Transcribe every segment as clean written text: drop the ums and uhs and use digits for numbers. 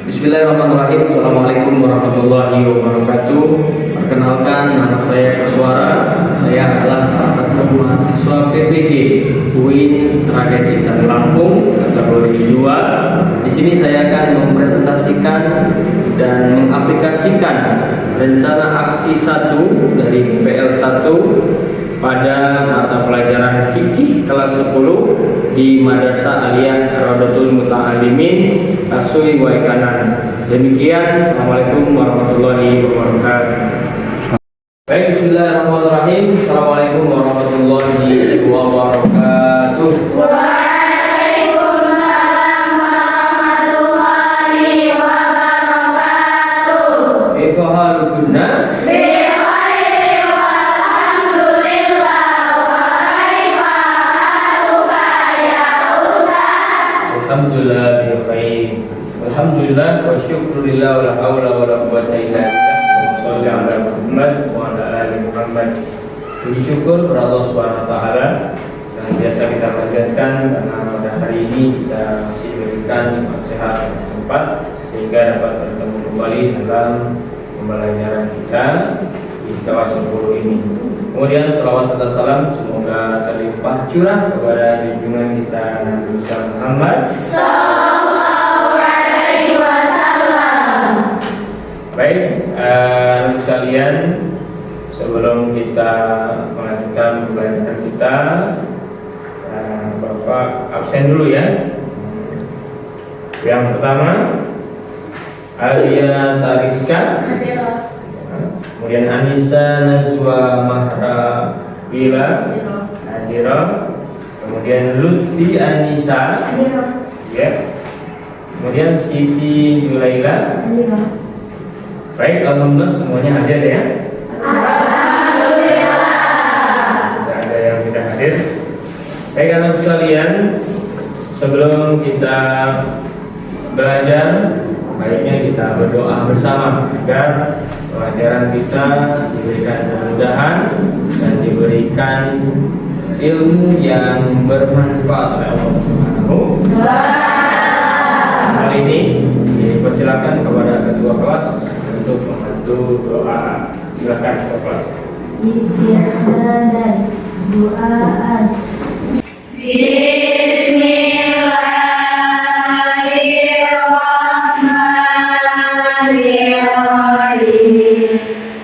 Bismillahirrahmanirrahim. Assalamualaikum warahmatullahi wabarakatuh. Perkenalkan, nama saya Koswara. Saya adalah salah satu mahasiswa PPG UIN Raden Intan Lampung kategori 2. Di sini saya akan mempresentasikan dan mengaplikasikan rencana aksi 1 dari PL1 pada mata pelajaran fikih kelas 10 di Madrasah Aliyah Raudatul Muta'alimin Kasui Waikanan. Demikian, Assalamualaikum warahmatullahi wabarakatuh. Baik, bismillahirrahmanirrahim. Assalamualaikum warahmatullahi wabarakatuh. Waalaikumsalam warahmatullahi wabarakatuh. Kaifa halukunna? Alhamdulillah bi khair. Alhamdulillah wa syukurillah wa la haula wa la quwwata illa billah. Shalli ala Muhammad wa ala ali Muhammad. Puji syukur kepada Allah Subhanahu wa taala yang biasa kita panjatkan karena pada hari ini kita masih diberikan sehat dan sempat sehingga dapat bertemu kembali dalam pembelajaran kita di kelas 10 ini. Kemudian salawat serta salam semoga terlimpah curah kepada junjungan kita Nabi Muhammad Sallallahu alaihi wasallam. Baik, sekalian, sebelum kita melanjutkan pembelajaran kita, Bapak absen dulu ya. Yang pertama, Alia Tariska. Kemudian Anissa Nazwa Mahra Bila Nadira. Kemudian Lutfi Anissa ya. Kemudian Siti Julaila. Baik, alhamdulillah semuanya hadir ya. Alhamdulillah. Tidak ada yang tidak hadir. Baik, anak sekalian, sebelum kita belajar, baiknya kita berdoa bersama agar pelajaran kita diberikan kemudahan dan diberikan ilmu yang bermanfaat oleh Allah Subhanahu. Kali ini dipersilakan kepada ketua kelas untuk membantu doa. Silakan ketua kelas. Isti'adan doaan. Bismillahirrahmanirrahim.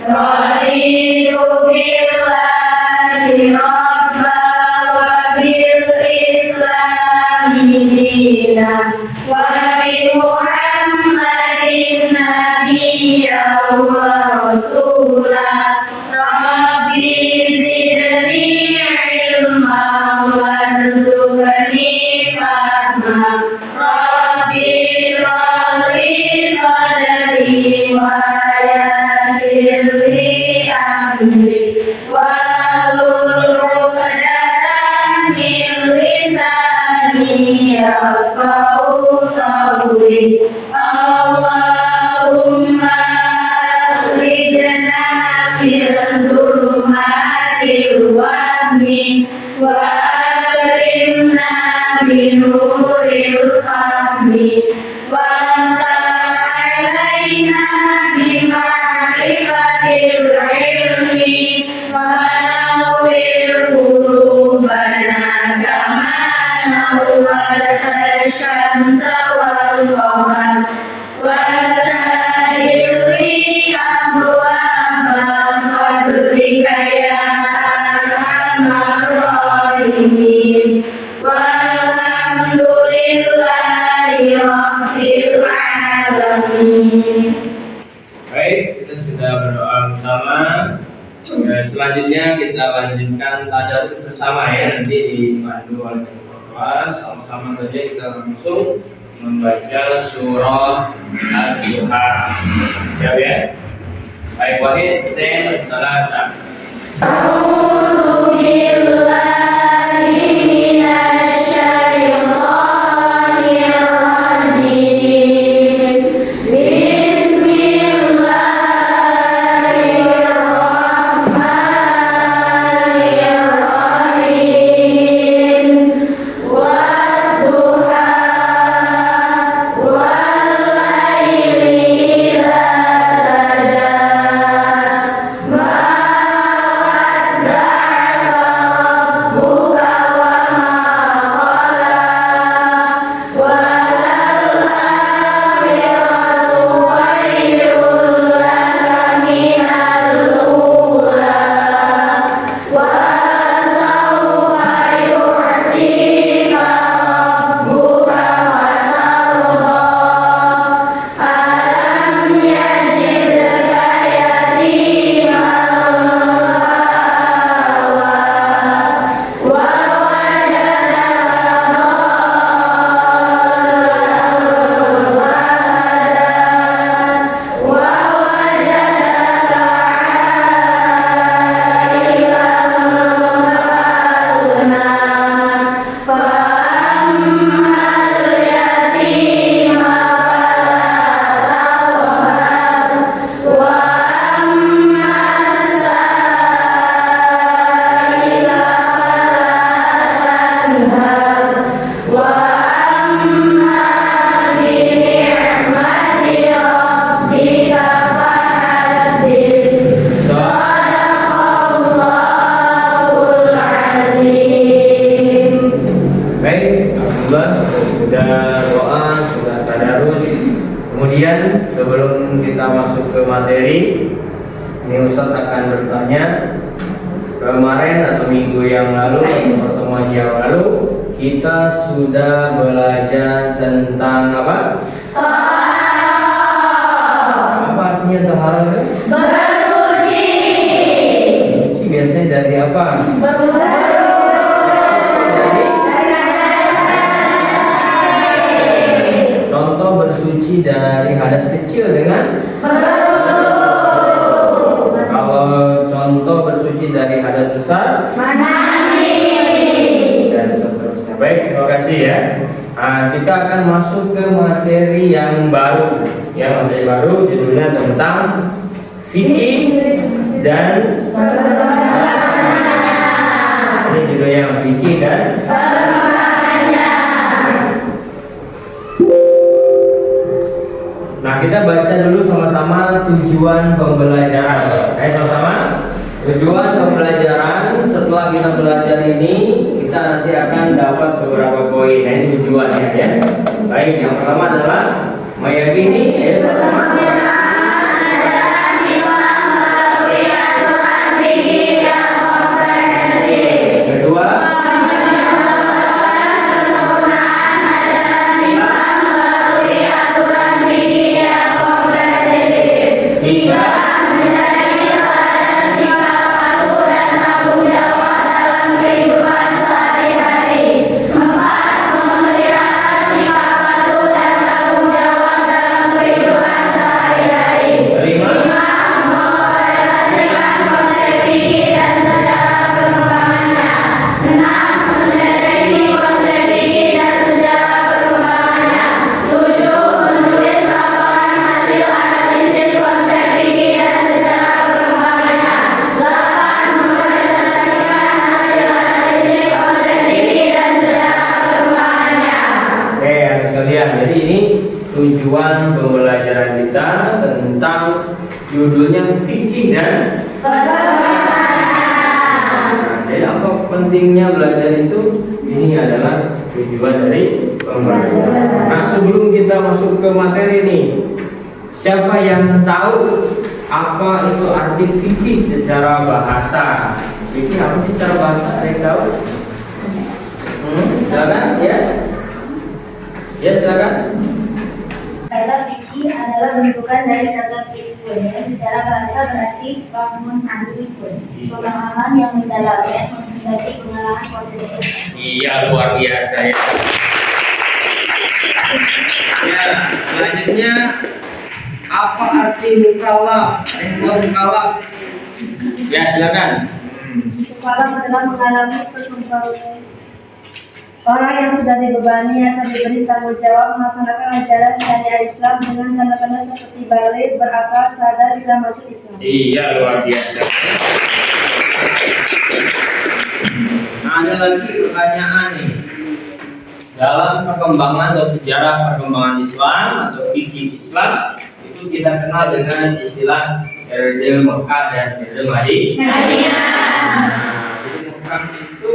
Raditu billahi rabba wa bil islami dina wa bi Muhammadin nabiyya wa rasula. Rabbi zidni ilma warzuqni fahma. Rabbi sholli sadri wa yassir li amri wahlul 'uqdatam min lisani yafqahu qawli. Allahumma akhrijna min dhulumatil wahmi wa akrimna bi nuril fahmi wa alaina bi ma'rifatil ilmi wa nawwir qulubana kama nawwarta syamsa wal qamar wa sahhil li abwaaba fadlika ya arhamar rahimin. Walhamdulillahi rabbil alamin. Baik, kita sudah berdoa bersama. Selanjutnya kita lanjutkan tadarus bersama ya, nanti dipandu oleh ketua kelas. Sama-sama saja kita langsung membaca surah Al-Duha. Siap ya? Baik, Wahid, stand, salah. A'udzu billahi minasy syaithanir rajim. Bismillahirrahmanirrahim. Wadduha wal Kemudian sebelum kita masuk ke materi, ini Ustadz akan bertanya. Kemarin atau minggu yang lalu atau pertemuan yang lalu kita sudah belajar tentang apa? Apa artinya taharah? Bersuci. Suci biasanya dari apa? Contoh bersuci dari hadas kecil dengan kalau contoh bersuci dari hadas besar dan seterusnya. Baik, terima kasih ya. Nah, kita akan masuk ke materi yang baru. Ya, materi baru judulnya tentang fikih dan ini judulnya fikih dan Nah, kita baca dulu sama-sama tujuan pembelajaran. Sama-sama. Tujuan pembelajaran setelah kita belajar ini, kita nanti akan dapat beberapa poin. Nah, ini tujuannya ya. Baik, yang pertama adalah meyakini kedua tujuan pembelajaran kita tentang judulnya fikih dan jadi apa pentingnya belajar itu? Ini adalah tujuan dari pembelajaran. Nah, sebelum kita masuk ke materi ini, siapa yang tahu apa itu arti fikih secara bahasa? Fikih apa sih secara bahasa? Ada yang tahu? Silakan ya. Ya, silakan. Kata fikih adalah bentukan dari kata fikih yang secara bahasa berarti bangun fikih, pemahaman yang mendalami menghindari pengalaman kondisi. Iya, luar biasa ya. Ya, selanjutnya apa arti mukallaf? Mukallaf. Ya, silakan. Mukallaf adalah mengalami perkembangan. Orang yang sudah dibebani akan diberi tanggung jawab melaksanakan ajaran syariat Islam dengan tanda-tanda seperti balik, berakal, sadar, dan masuk Islam. Iya, luar biasa. Nah, ada lagi pertanyaan nih. Dalam perkembangan atau sejarah perkembangan Islam atau fikih Islam itu kita kenal dengan istilah Erdil Mekah dan Erdil Madinah. Jadi Mekah itu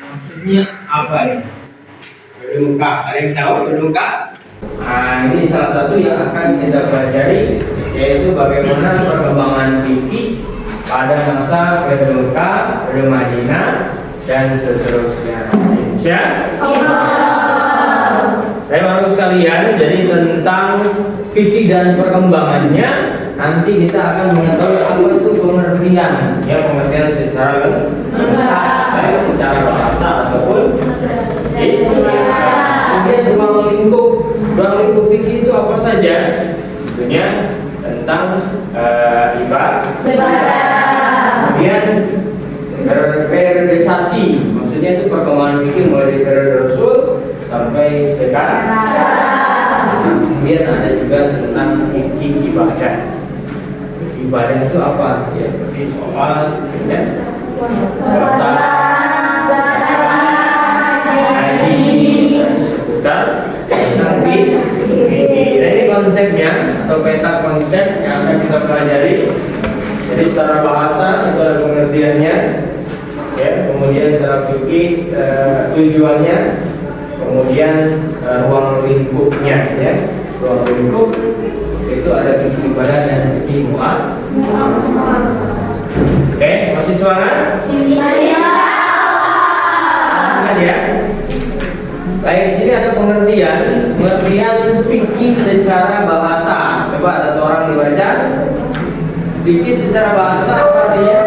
maksudnya apa ya? Berduka, ada yang tahu berduka? Nah, ini salah satu yang akan kita pelajari, yaitu bagaimana perkembangan fikih pada masa berduka, Madinah dan seterusnya. Saya mau sekalian, jadi tentang fikih dan perkembangannya nanti kita akan mengetahui apa itu pengertian, ya pengertian secara lengkap, baik secara bahasa ataupun kemudian ruang lingkup fikih itu apa saja? Tentunya tentang ibadah, kemudian periodisasi, maksudnya itu perkembangan fikih mulai dari periode Rasul sampai sekarang. Kemudian ada juga tentang fikih ibadah. Ibadah itu apa? Ya, seperti sholat, puasa, haji, seputar tentang fikih. Nah, ini konsepnya atau peta konsep yang akan kita pelajari. Jadi secara bahasa itu ada pengertiannya, ya, kemudian secara fikih tujuannya, kemudian ruang lingkupnya, ya. ruang lingkup itu ada fikih ibadah dan fikih muamalah. Oke, masih semangat? Semangat ya. Baik, di sini ada pengertian fikih secara bahasa. Coba ada orang dibaca. Fikih secara bahasa apa artinya?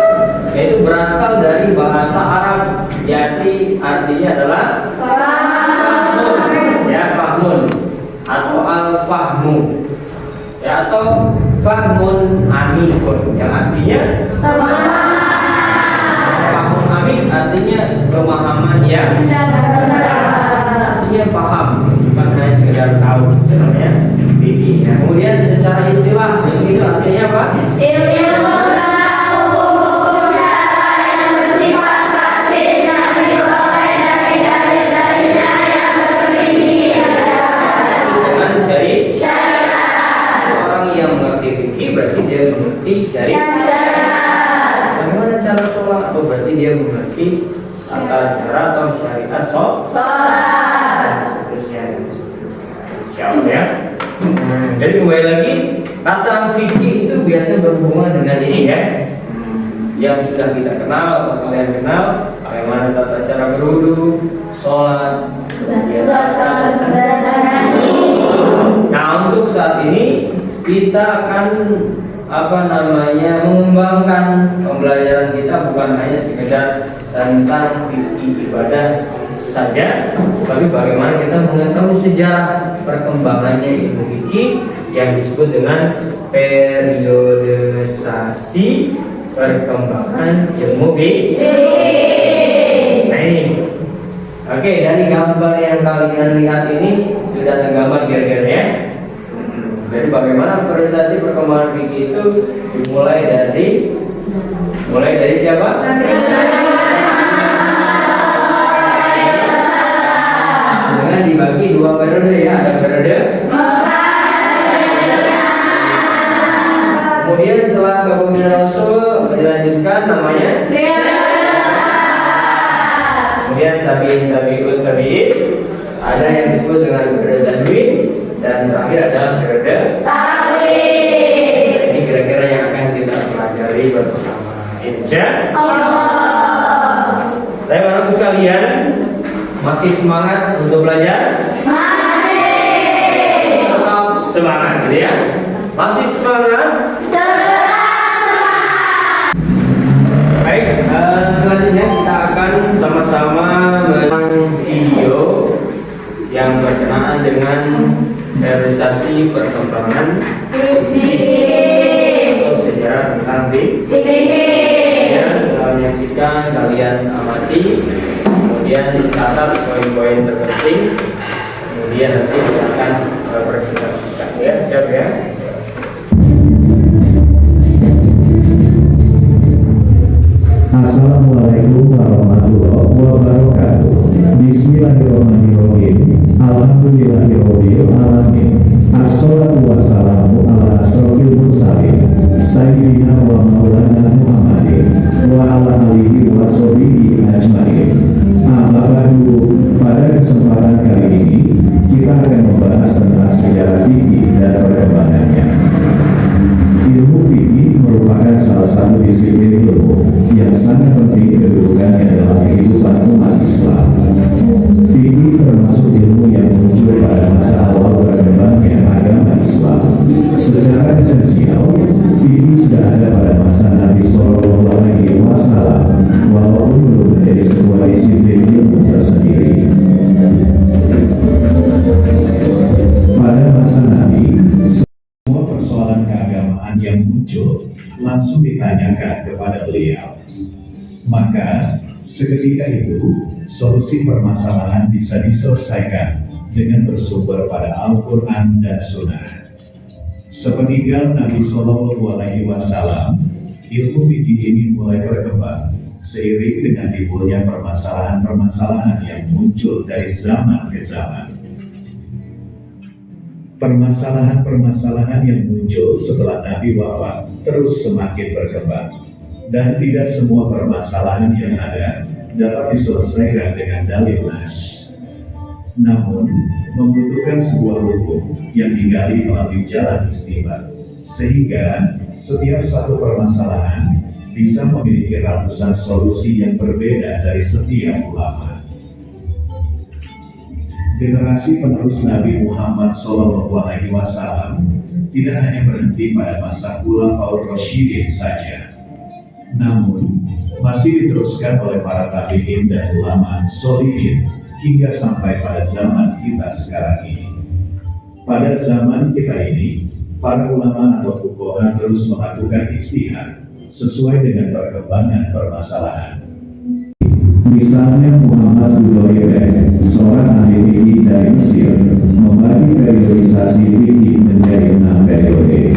Yaitu berasal dari bahasa Arab, yaitu artinya adalah fahmun, ya fahmun atau al-fahmu, ya atau fahmun amikun, yang artinya fahmun amik artinya pemahaman yang artinya paham, bukan hanya sekedar tahu, itu namanya fikih. Nah, kemudian secara istilah itu artinya apa? Berarti dia mengerti syariat. Bagaimana cara sholat? Atau berarti dia mengerti tata cara atau syariat sholat. Seterusnya. Insyaallah ya. Jadi kembali lagi, kata fikih itu biasanya berhubungan dengan ini ya. Yang sudah kita kenal atau kalian kenal, bagaimana tata cara berwudu, sholat, zakat, dan haji. Nah, untuk saat ini kita akan mengembangkan pembelajaran kita, bukan hanya sekedar tentang fikih ibadah saja, tapi bagaimana kita mengetahui sejarah perkembangannya ilmu fikih yang disebut dengan periodisasi perkembangan ilmu fikih. Nah ini, oke, dari gambar yang kalian lihat ini sudah tergambar kira-kira ya. Jadi bagaimana periodisasi perkembangan fikih itu dimulai dari siapa? Dengan dibagi dua periode ya, ada periode. Kemudian setelah kepemimpinan Rasul dilanjutkan namanya. Kemudian tabi'in, ada yang disebut dengan periode tadwin. Dan terakhir adalah periode takwin. Ini kira-kira yang akan kita pelajari bersama, insyaallah. Saya harap sekalian masih semangat untuk belajar? Masih. Tetap semangat gitu ya. Masih semangat? Baik, selanjutnya kita akan sama-sama menonton video yang berkenaan dengan periodisasi perkembangan atau sejarah tentang fikih. Ya, setelah menyaksikan kalian amati, kemudian catat poin-poin terpenting, kemudian nanti kita akan presentasikan ya, siap ya. Assalamualaikum warahmatullahi wabarakatuh. Bismillahirrahmanirrahim. Alhamdulillahirabbil alamin. Assalatu wassalamu ala asrofil mursalin sayyidina wa maulana Muhammadin wa ala alihi wa sahbihi ajmain. Amma ba'du, pada kesempatan kali ini kita akan membahas tentang sejarah fikih dan perkembangannya. Ilmu fikih merupakan salah satu disiplin ilmu yang sangat penting kedudukannya dalam kehidupan umat Islam. Fikih termasuk ilmu yang muncul pada masa awal berkembangnya agama Islam. Secara esensial, fikih sudah ada pada masa Nabi Shallallahu Alaihi Wasallam, walaupun belum menjadi sebuah disiplin ilmu tersendiri. Pada masa Nabi, semua persoalan keagamaan yang muncul langsung ditanyakan kepada beliau. Maka seketika itu solusi permasalahan bisa diselesaikan dengan bersumber pada Al-Quran dan Sunnah. Sepeninggal Nabi Shallallahu Alaihi Wasallam, ilmu fikih ini mulai berkembang seiring dengan timbulnya permasalahan-permasalahan yang muncul dari zaman ke zaman. Permasalahan-permasalahan yang muncul setelah Nabi wafat terus semakin berkembang, dan tidak semua permasalahan yang ada dapat diselesaikan dengan dalil nas. Namun, membutuhkan sebuah hukum yang digali melalui jalan istinbat, sehingga setiap satu permasalahan bisa memiliki ratusan solusi yang berbeda dari setiap ulama. Generasi penerus Nabi Muhammad SAW tidak hanya berhenti pada masa Khulafaur Rasyidin saja, namun masih diteruskan oleh para tabi'in dan ulama sholihin hingga sampai pada zaman kita sekarang ini. Pada zaman kita ini, para ulama atau fuqaha terus melakukan ijtihad sesuai dengan perkembangan permasalahan. Misalnya Muhammad Hudayr, seorang ahli fikih dari Mesir, membagi periodisasi fikih menjadi 6 periode.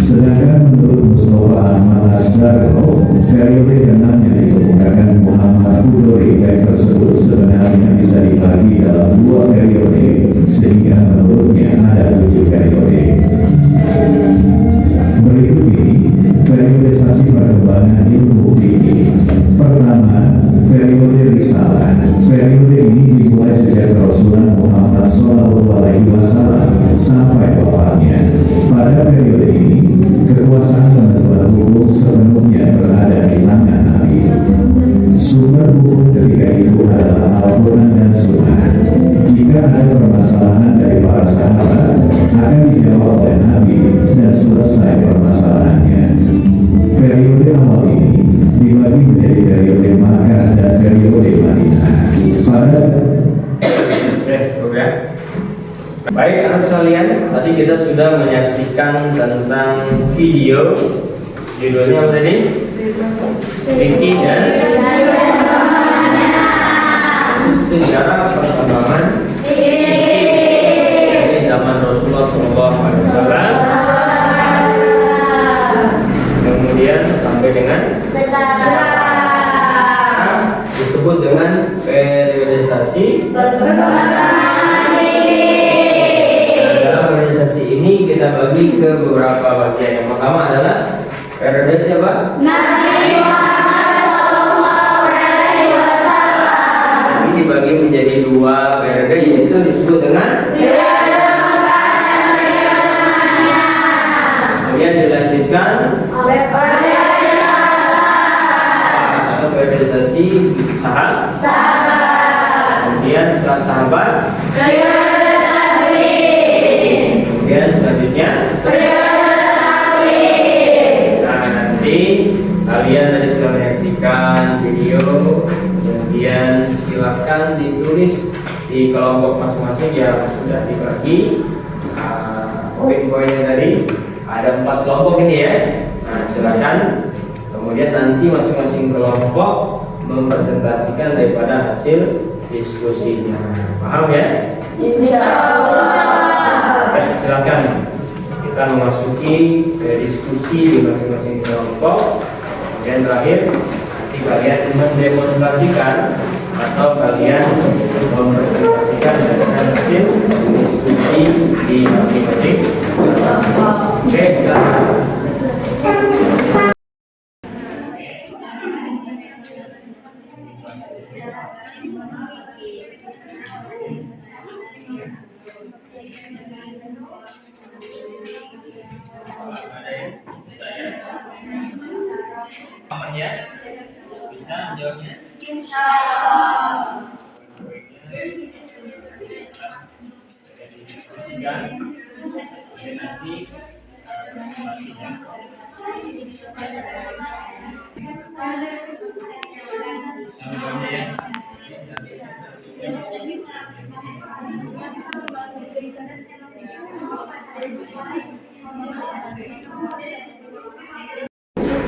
Sedangkan menurut Mustafa Ahmad Asdargo, periode ke-6 yang dikemukakan Muhammad Hudayr tersebut sebenarnya bisa dibagi dalam 2 periode, sehingga menurutnya ada 7 periode. Berikut ini periodisasi perkembangan ilmu fikih. Pertama, periode risalah. Periode ini dimulai sejak Rasulullah Muhammad SAW sampai wafatnya. Pada periode ini, kekuasaan penentuan hukum sepenuhnya berada di tangan Nabi. Sumber hukum ketika itu adalah Al-Quran dan Sunnah. Jika ada permasalahan dari para sahabat, akan dijawab oleh Nabi dan selesai permasalahannya. Periode awal ini dibagi menjadi periode Makkah dan periode Madinah. Baik, anak sekalian, tadi kita sudah menyaksikan tentang video judulnya apa tadi? Fikih dan sejarah perkembangan dari zaman Rasulullah SAW, kemudian sampai dengan sekarang disebut dengan periodisasi. Dalam periodisasi ini kita bagi ke beberapa bagian. Yang pertama adalah periode siapa? Nabi Muhammad SAW. Ini dibagi menjadi 2 periode, yaitu disebut dengan kemudian dilanjutkan oleh periodisasi sahabat. Kemudian setelah sahabat, kemudian selanjutnya nah, nanti kalian tadi sudah menyaksikan video, kemudian silahkan ditulis di kelompok masing-masing yang sudah dibagi poin-poinnya tadi. Ada 4 kelompok ini ya. Nah, silakan. Kemudian nanti masing-masing kelompok mempresentasikan daripada hasil diskusinya. Paham ya? Insyaallah. Baik, silakan. Kita memasuki diskusi di masing-masing kelompok. Kemudian terakhir nanti kalian mendemonstrasikan atau kalian mempresentasikan dengan hasil diskusi di masing-masing kelompok. Oke, silakan. Ya, bisa menjawabnya? Insyaallah. Nanti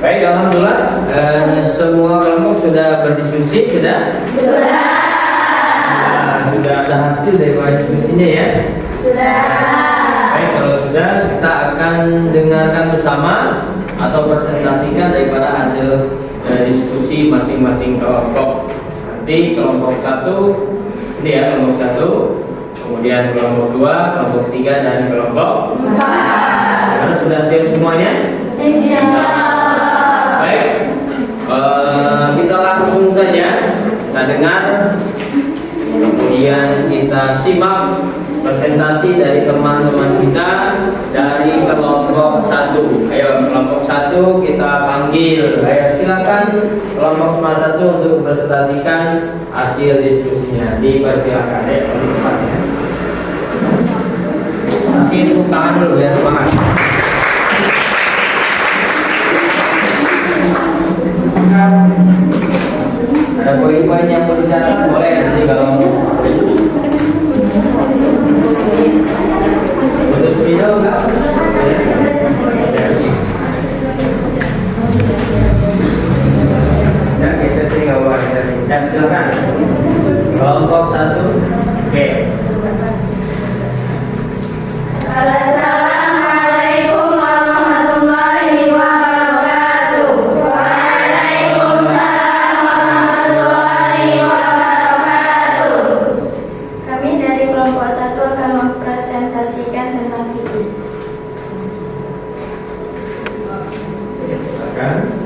baik, alhamdulillah semua kelompok sudah berdiskusi, sudah ada hasil dari diskusinya ya. Baik, kalau sudah kita akan dengarkan bersama atau presentasikan daripada hasil diskusi masing-masing kelompok. Nanti kelompok 1 ini ya, kelompok 1, kemudian kelompok 2, kelompok 3 dan kelompok 4. Sudah siap semuanya? Baik, kita langsung saja kita dengar, kemudian kita simak presentasi dari teman-teman kita dari kelompok 1. Ayo kelompok 1 kita panggil. Ayo silakan kelompok 1 untuk mempresentasikan hasil diskusinya. Dipersilakan ya, tempatnya. Kasih tepuk tangan dulu ya, semangat. Ada poin-poin yang perlu dicatat, boleh nanti kalau putus video enggak? Ya, geser tinggal bawah. Ya, silakan. Kelompok 1. Oke. Assalamualaikum warahmatullahi wabarakatuh. Waalaikumsalam warahmatullahi wabarakatuh. Kami dari kelompok 1 akan mempresentasikan tentang fikih. Silakan.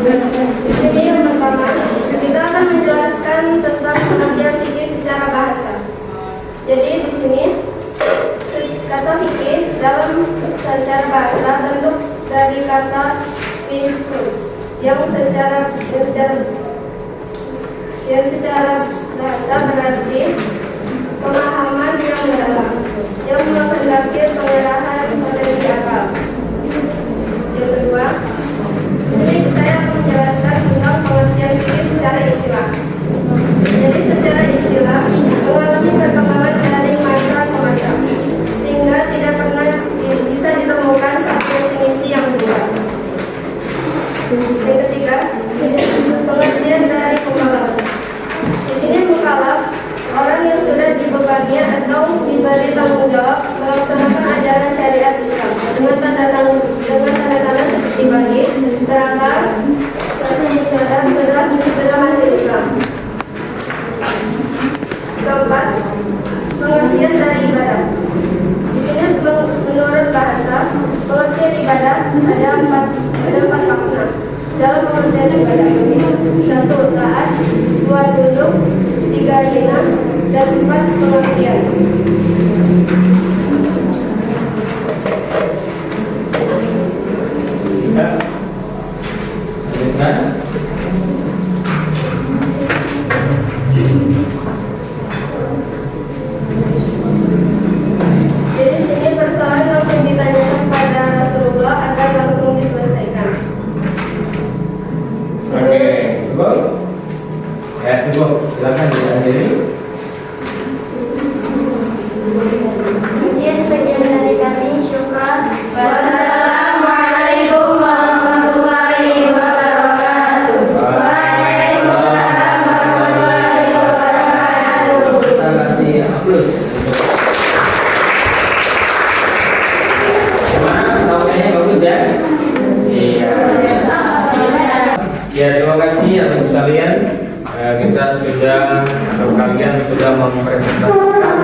Di sini yang pertama, kita akan menjelaskan tentang pengertian fikih secara bahasa. Jadi di sini kata fikih dalam secara bahasa bentuk dari kata fikih yang secara bahasa berarti pemahaman yang mendalam yang menghendaki pengerahan potensi akal. Yang kedua, jadi saya akan menjelaskan tentang pengertian fikih secara istilah. Jadi secara istilah mengalami perkembangan dari masa ke masa, sehingga tidak pernah bisa ditemukan satu definisi yang benar. Yang ketiga, pengertian dari mukallaf. Di sini mukallaf orang yang sudah dibebani atau diberi tanggung jawab melaksanakan ajaran syariat Islam dengan tanda-tanda seperti bagi, berakal, syahadat, sudah masih Islam. Keempat, pengertian dari ibadah. Di sini menurut bahasa, pengertian ibadah ada empat makna. Dalam pengertian ibadah, 1. Taat, 2. Tunduk, 3. hina, dan 4. Pengabdian. Ya. Lanjutkan. Jadi di sini persoalan langsung ditanyakan pada Rasulullah agar langsung diselesaikan. Oke, cukup. Ya, cukup. Silakan diakhiri. Mungkin sekian dari kami. Syukran. Wassalamualaikum warahmatullahi wabarakatuh. Waalaikumsalam warahmatullahi wabarakatuh. Kita kasih aplaus. Gimana? Tahunya bagus ya? Iya. Ya, terima kasih atas sekalian. Kita sudah atau kalian sudah mempresentasikan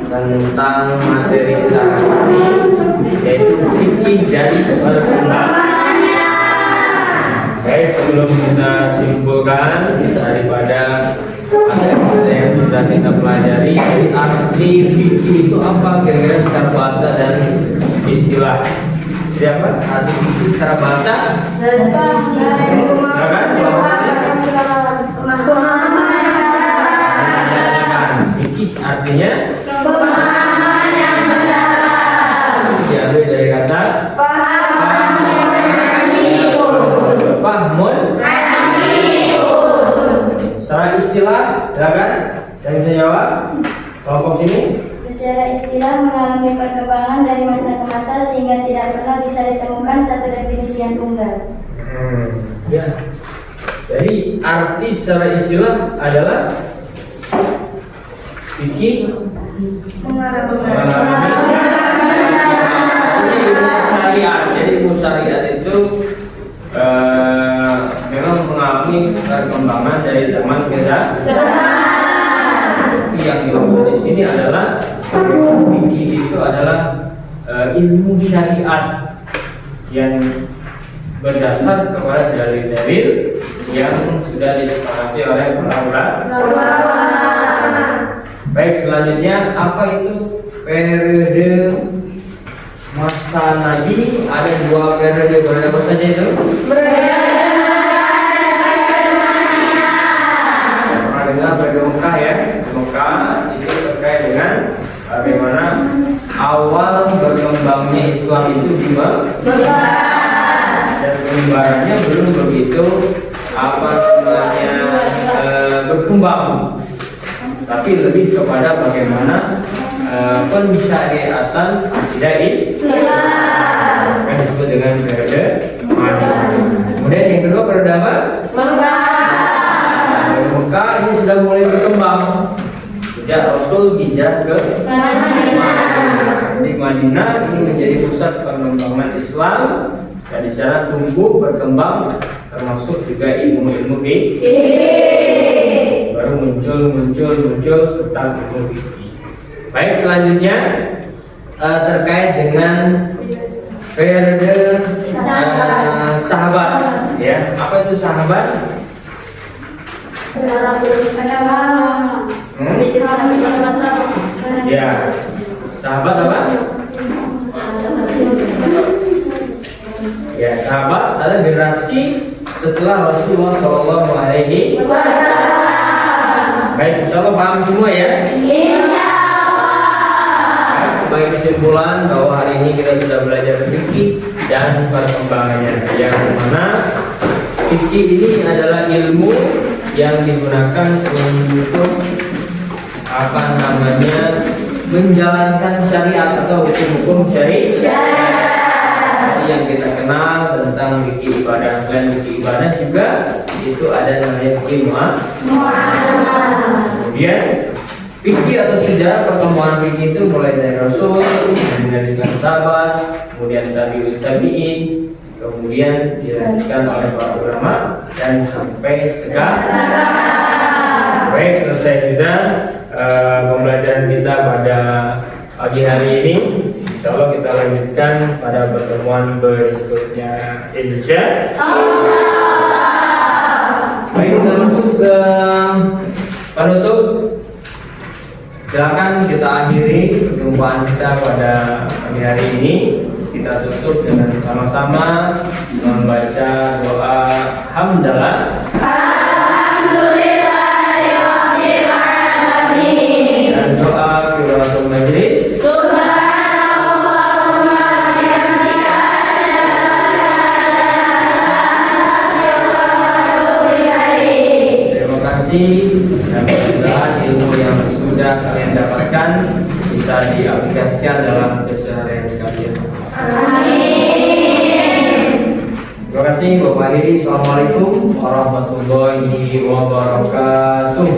tentang materi kita hari ini, yaitu fikih dan perkembangannya. Baik, sebelum kita simpulkan daripada materi yang sudah kita pelajari, jadi arti fikih itu apa kira-kira secara bahasa dan istilah? Jadi apa? Arti fikih secara bahasa? Fikih artinya Pemahaman yang mendalam. diambil dari kata fahmun. Secara istilah, silakan yang bisa jawab. Kelompok sini. Secara istilah mengalami perkembangan dari masa ke masa sehingga tidak pernah bisa ditemukan satu definisi yang tunggal. Ya. Jadi arti secara istilah adalah fikih syariat. Jadi ilmu syariat itu memang mengalami perkembangan dari zaman ke zaman. Yang dimaksud di sini adalah fikih itu adalah ilmu syariat yang berdasar kepada dalil-dalil yang sudah disepakati oleh para ulama. Baik, selanjutnya apa itu periode masa Nabi? Ada 2 periode, apa saja itu? Pernah dengar periode Mekah ya? Mekah itu terkait dengan bagaimana awal berkembangnya Islam itu di Mekah. Dan penyebarannya belum begitu berkembang, tapi lebih kepada bagaimana pensyariatan akidah Islam yang disebut dengan periode Madinah. Kemudian yang kedua periode apa? Mekah ini sudah mulai berkembang sejak Rasul hijrah ke Madinah. Di Madinah ini menjadi pusat pengembangan Islam. Dan di sana tumbuh berkembang termasuk juga ilmu-ilmu fikih. Baru muncul tentang ilmu fikih. Baik, selanjutnya terkait dengan periode sahabat ya. Apa itu sahabat? Ya. Sahabat apa? Ya, sahabat adalah generasi setelah Rasulullah Shallallahu Alaihi Wasallam. Baik, insyaallah paham semua ya. Insyaallah. Sebagai kesimpulan bahwa hari ini kita sudah belajar fikih dan perkembangannya, yang mana fikih ini adalah ilmu yang digunakan untuk menjalankan syariat atau hukum-hukum syariat. Yang kita kenal tentang fikih ibadah. Selain fikih ibadah juga itu ada namanya fikih muamalah. Kemudian fikih atau sejarah perkembangan fikih itu mulai dari Rasul, kemudian dengan sahabat, kemudian tabi'in, kemudian dilanjutkan oleh para ulama dan sampai sekarang. Baik, selesai sudah pembelajaran kita pada pagi hari ini. Insyaallah kita lanjutkan pada pertemuan berikutnya, insyaallah. Baik, kita masuk ke penutup. Silakan kita akhiri perjumpaan kita pada pagi hari ini. Kita tutup dengan sama-sama membaca doa hamdalah. Dan doa kifaratul majlis. Dan mudah-mudahan ilmu yang sudah kalian dapatkan bisa diaplikasikan dalam keseharian kalian. Amin. Terima kasih Bapak Iri. Assalamualaikum warahmatullahi wabarakatuh.